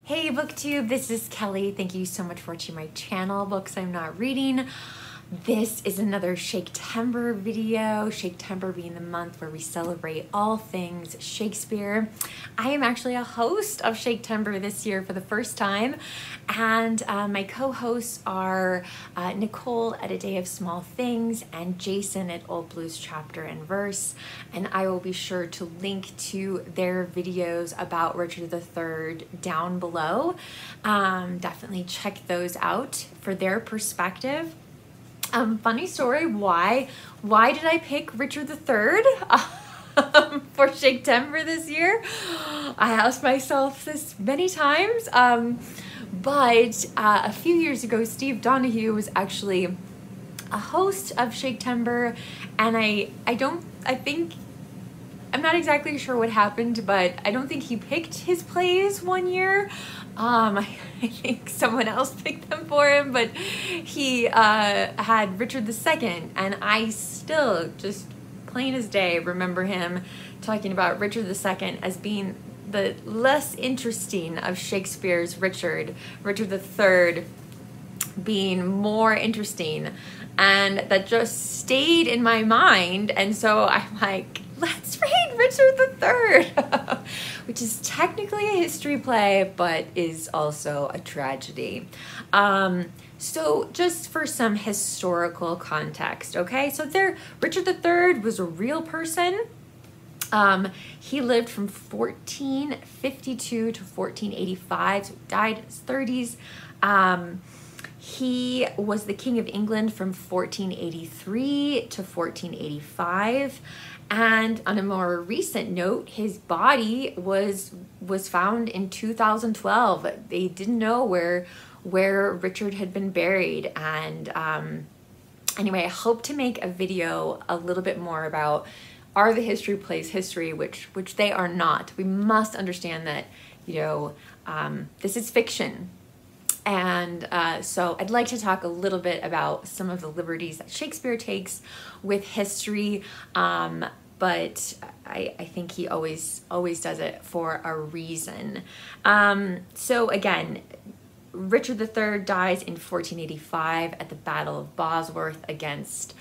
Hey BookTube, this is Kelly. Thank you so much for watching my channel, Books I'm Not Reading. This is another Shaktember video, Shaktember being the month where we celebrate all things Shakespeare. I am actually a host of Shaktember this year for the first time, and my co-hosts are Nicole at A Day of Small Things and Jason at Old Blues Chapter and Verse, and I will be sure to link to their videos about Richard III down below. Definitely check those out for their perspective. Funny story, why did I pick Richard III for Shaktember this year? I asked myself this many times, but a few years ago, Steve Donahue was actually a host of Shaktember, and I'm not exactly sure what happened, but I don't think he picked his plays one year. I think someone else picked them for him, but he had Richard II, and I still, just plain as day, remember him talking about Richard II as being the less interesting of Shakespeare's Richard III being more interesting, and that just stayed in my mind, and so I'm like, let's read Richard III, which is technically a history play, but is also a tragedy. So just for some historical context, okay? So Richard III was a real person. He lived from 1452 to 1485, so he died in his 30s. He was the King of England from 1483 to 1485. And on a more recent note, his body was found in 2012. They didn't know where Richard had been buried. And anyway, I hope to make a video a little bit more about, are the history plays history, which they are not. We must understand that, this is fiction. And so I'd like to talk a little bit about some of the liberties that Shakespeare takes with history, but I think he always does it for a reason. So again, Richard III dies in 1485 at the Battle of Bosworth against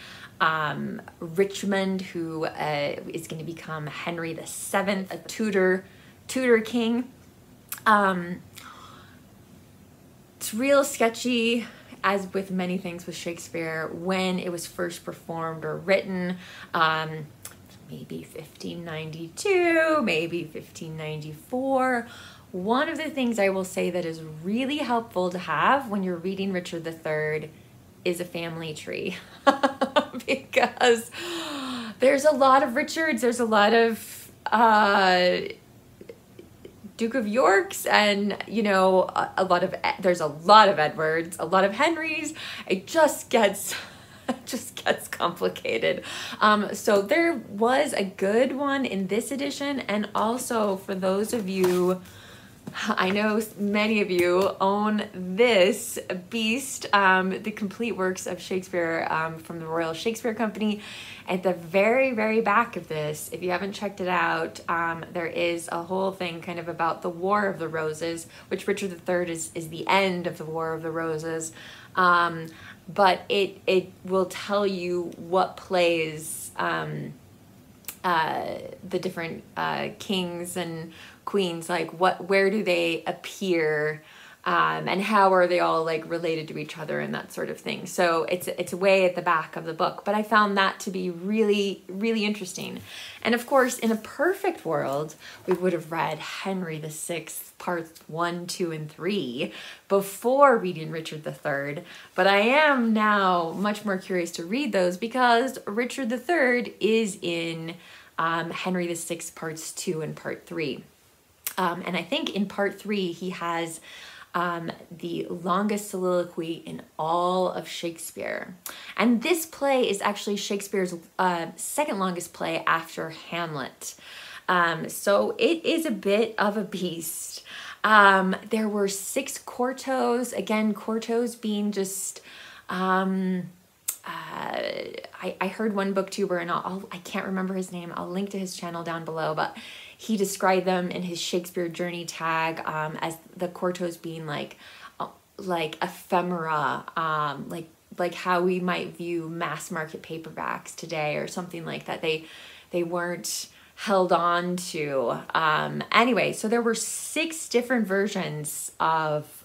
Richmond, who is going to become Henry VII, a Tudor king. It's real sketchy, as with many things with Shakespeare, when it was first performed or written. Maybe 1592, maybe 1594. One of the things I will say that is really helpful to have when you're reading Richard III is a family tree. Because there's a lot of Richards, there's a lot of Duke of Yorks, and there's a lot of Edwards, a lot of Henrys. It just gets complicated. So there was a good one in this edition, and also for those of you, I know many of you own this beast, the complete works of Shakespeare from the Royal Shakespeare Company. At the very, very back of this, if you haven't checked it out, there is a whole thing kind of about the War of the Roses, which Richard III is the end of the War of the Roses. But it will tell you what plays the different kings and queens, like where do they appear, and how are they all like related to each other and that sort of thing. So it's way at the back of the book, but I found that to be really, really interesting. And of course, in a perfect world, we would have read Henry VI parts 1, 2, and 3 before reading Richard III, but I am now much more curious to read those because Richard III is in Henry VI parts 2 and part 3. And I think in part 3 he has the longest soliloquy in all of Shakespeare. And this play is actually Shakespeare's second longest play after Hamlet. So it is a bit of a beast. There were 6 quartos, again, quartos being just, I heard one booktuber, and I can't remember his name, I'll link to his channel down below, but he described them in his Shakespeare Journey tag as the quartos being like ephemera, like how we might view mass market paperbacks today or something like that. They weren't held on to. Anyway, so there were 6 different versions of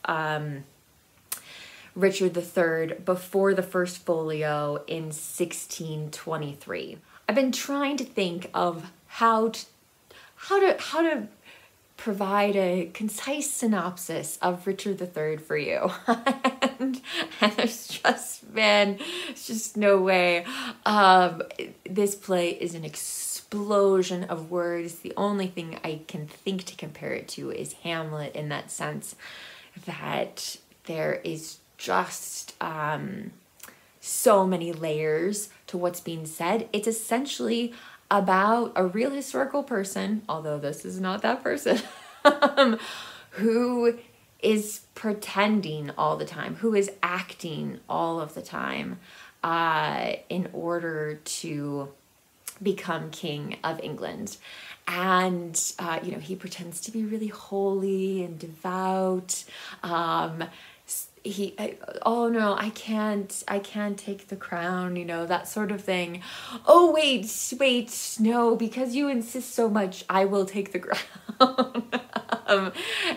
Richard III before the first folio in 1623. I've been trying to think of how to provide a concise synopsis of Richard III for you. and there's just no way. This play is an explosion of words. The only thing I can think to compare it to is Hamlet, in that sense that there is just so many layers to what's being said. It's essentially about a real historical person, although this is not that person, who is pretending all the time, who is acting all of the time in order to become king of England. And, he pretends to be really holy and devout. Oh no, I can't take the crown, that sort of thing. Oh, wait, no, because you insist so much, I will take the crown.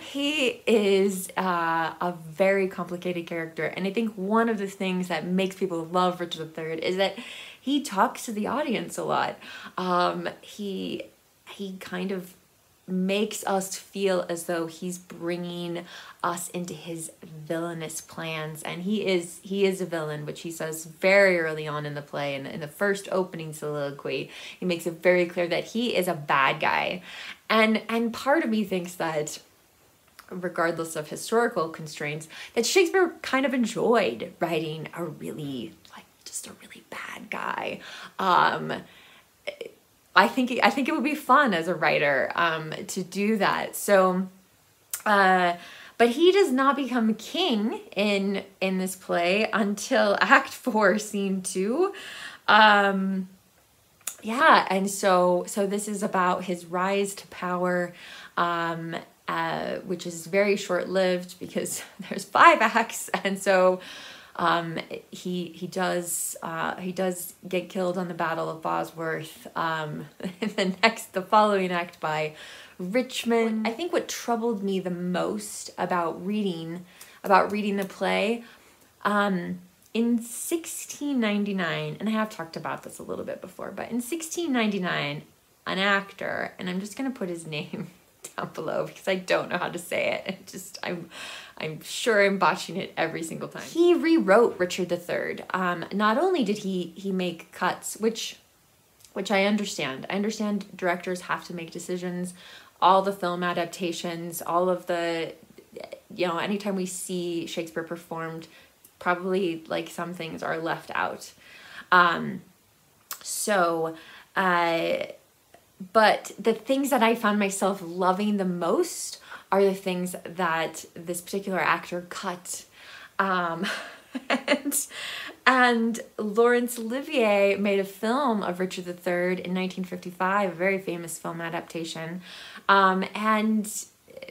He is a very complicated character. And I think one of the things that makes people love Richard III is that he talks to the audience a lot. He kind of makes us feel as though he's bringing us into his villainous plans, and he is a villain, which he says very early on in the play. And in the first opening soliloquy, he makes it very clear that he is a bad guy. And part of me thinks that, regardless of historical constraints, that Shakespeare kind of enjoyed writing a really bad guy. I think it would be fun as a writer to do that. So, but he does not become king in this play until Act 4, Scene 2. And so this is about his rise to power, which is very short-lived because there's 5 acts, and so he does get killed on the Battle of Bosworth. The following act by Richmond. I think what troubled me the most about reading the play, in 1699, and I have talked about this a little bit before, but in 1699, an actor, and I'm just gonna put his name down below because I don't know how to say it. I'm sure I'm botching it every single time. He rewrote Richard III. Not only did he make cuts, which I understand. I understand directors have to make decisions. All the film adaptations, all of the, anytime we see Shakespeare performed, probably like some things are left out. But the things that I found myself loving the most are the things that this particular actor cut. And Laurence Olivier made a film of Richard III in 1955, a very famous film adaptation, and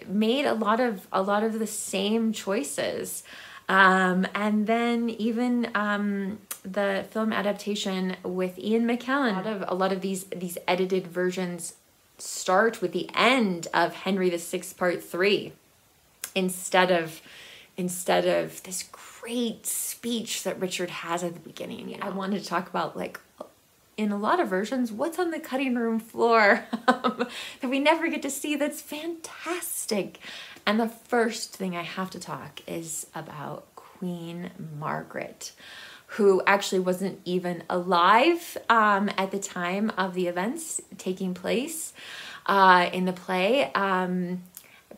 made a lot of the same choices. And then even the film adaptation with Ian McKellen, a lot of these edited versions start with the end of Henry VI Part 3 instead of this great speech that Richard has at the beginning. I wanted to talk about, like, in a lot of versions, what's on the cutting room floor that we never get to see that's fantastic. And the first thing I have to talk is about Queen Margaret, who actually wasn't even alive at the time of the events taking place in the play.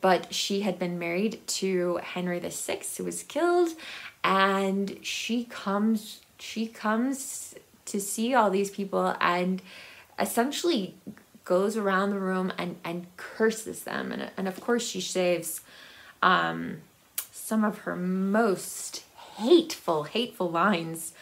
But she had been married to Henry VI, who was killed, and she comes to see all these people and essentially goes around the room and curses them. And of course she saves some of her most hateful lines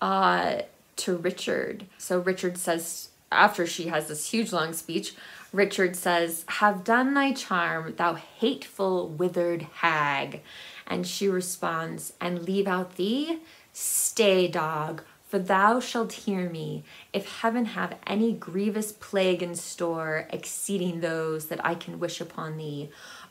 to Richard. So Richard says after she has this huge long speech, Richard says, "Have done thy charm, thou hateful withered hag." And she responds, "And leave out thee? Stay, dog, for thou shalt hear me, if heaven have any grievous plague in store, exceeding those that I can wish upon thee.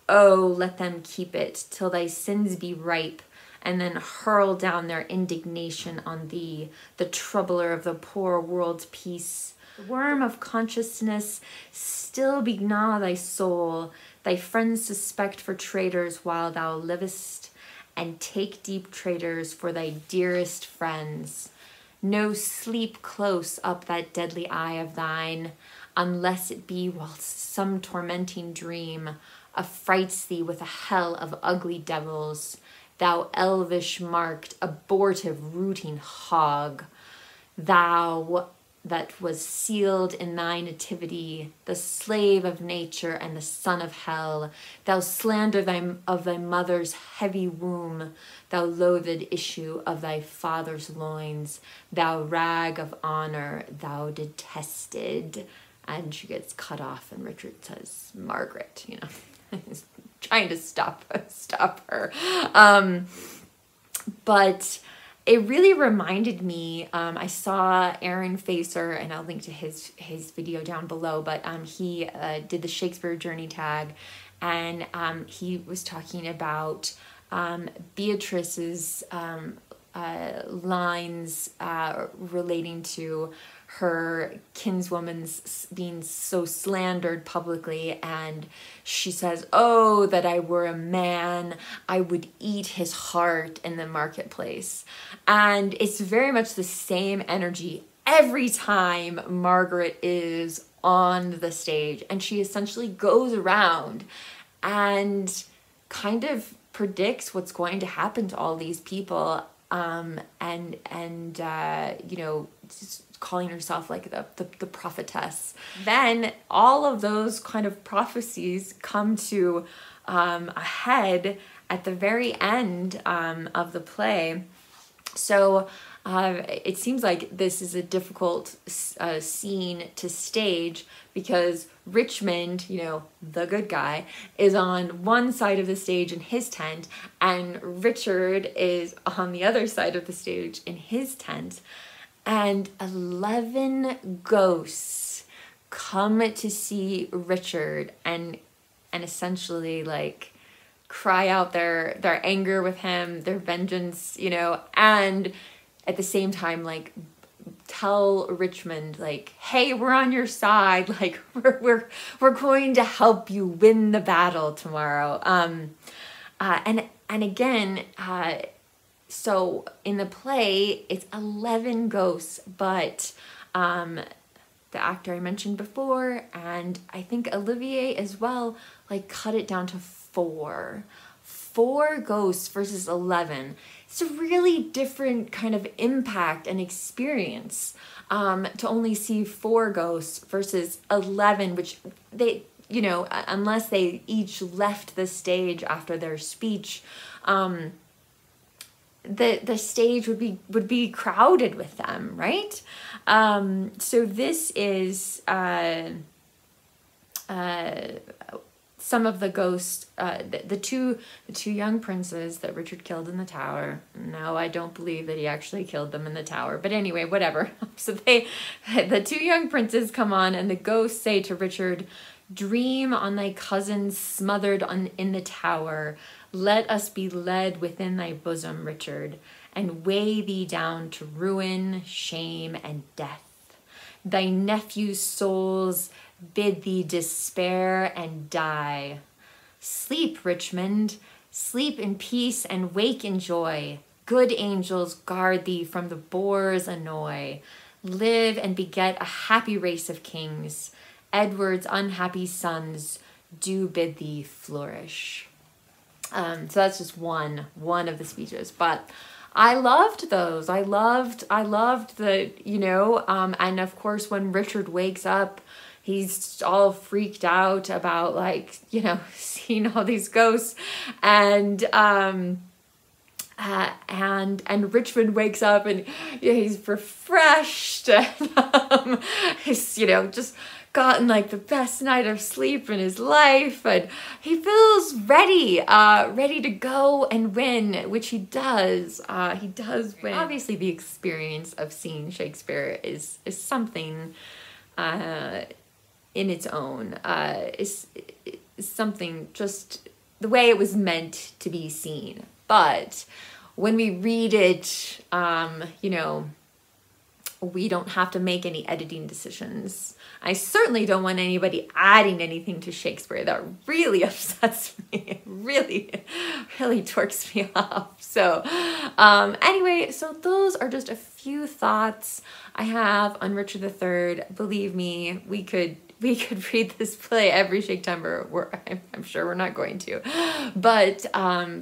Oh, let them keep it till thy sins be ripe, and then hurl down their indignation on thee, the troubler of the poor world's peace. The worm of consciousness still begnaw thy soul, thy friends suspect for traitors while thou livest, and take deep traitors for thy dearest friends. No sleep close up that deadly eye of thine, unless it be whilst some tormenting dream affrights thee with a hell of ugly devils, thou elvish marked, abortive, rooting hog, thou that was sealed in thy nativity, the slave of nature and the son of hell, thou slander of thy mother's heavy womb, thou loathed issue of thy father's loins, thou rag of honor, thou detested. And she gets cut off, and Richard says, "Margaret," you know, he's trying to stop her. But it really reminded me, I saw Aaron Facer, and I'll link to his video down below, but he did the Shakespeare Journey tag, and he was talking about Beatrice's lines relating to her kinswoman's being so slandered publicly, and she says, "Oh, that I were a man, I would eat his heart in the marketplace." And it's very much the same energy every time Margaret is on the stage, and she essentially goes around and kind of predicts what's going to happen to all these people, and you know, calling herself like the prophetess. Then all of those kind of prophecies come to a head at the very end of the play. So it seems like this is a difficult scene to stage, because Richmond, you know, the good guy, is on one side of the stage in his tent, and Richard is on the other side of the stage in his tent. And 11 ghosts come to see Richard and essentially like cry out their anger with him, their vengeance, you know, and at the same time like tell Richmond like, "Hey, we're on your side, like we're going to help you win the battle tomorrow." And again, so in the play, it's 11 ghosts, but the actor I mentioned before, and I think Olivier as well, like cut it down to 4. 4 ghosts versus 11. It's a really different kind of impact and experience to only see 4 ghosts versus 11, which they, you know, unless they each left the stage after their speech, the stage would be crowded with them, right? So this is some of the ghosts, the two young princes that Richard killed in the tower. No, I don't believe that he actually killed them in the tower, but anyway, whatever. So the 2 young princes come on, and the ghosts say to Richard, "Dream on thy cousins smothered in the tower. Let us be led within thy bosom, Richard, and weigh thee down to ruin, shame, and death. Thy nephew's souls bid thee despair and die. Sleep, Richmond, sleep in peace and wake in joy. Good angels guard thee from the boar's annoy. Live and beget a happy race of kings. Edward's unhappy sons do bid thee flourish." So that's just one of the speeches, but I loved those. I loved the, you know, and of course when Richard wakes up, he's all freaked out about, like, you know, seeing all these ghosts, and and Richmond wakes up and he's refreshed and he's, you know, just gotten like the best night of sleep in his life, and he feels ready to go and win, which he does. He does win. Obviously the experience of seeing Shakespeare is something in its own, is something, just the way it was meant to be seen. But when we read it, you know, we don't have to make any editing decisions. I certainly don't want anybody adding anything to Shakespeare. That really upsets me. It really torques me off. So anyway, so those are just a few thoughts I have on Richard III. Believe me, we could read this play every Shakespeare. I'm sure we're not going to, but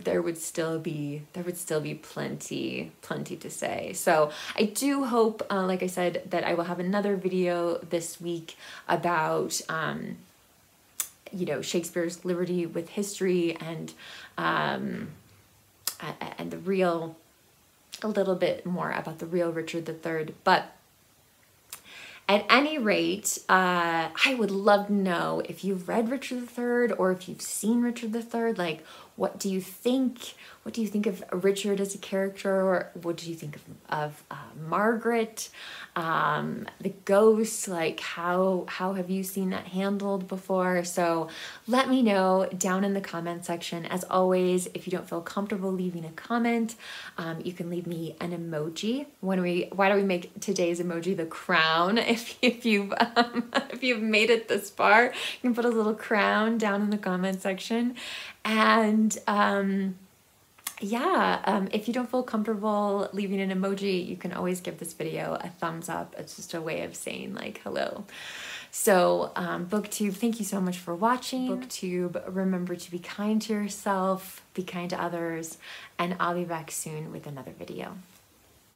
there would still be plenty to say. So I do hope, like I said, that I will have another video this week about you know, Shakespeare's Liberty with History and the real, a little bit more about the real Richard III. But at any rate, I would love to know if you've read Richard III or if you've seen Richard III. Like, what do you think? What do you think of Richard as a character? Or what do you think of Margaret? The ghost, like how have you seen that handled before? So let me know down in the comment section. As always, if you don't feel comfortable leaving a comment, you can leave me an emoji. Why don't we make today's emoji the crown? If you've made it this far, you can put a little crown down in the comment section. And yeah, if you don't feel comfortable leaving an emoji, you can always give this video a thumbs up. It's just a way of saying like hello. So BookTube, thank you so much for watching. BookTube, remember to be kind to yourself, be kind to others, and I'll be back soon with another video.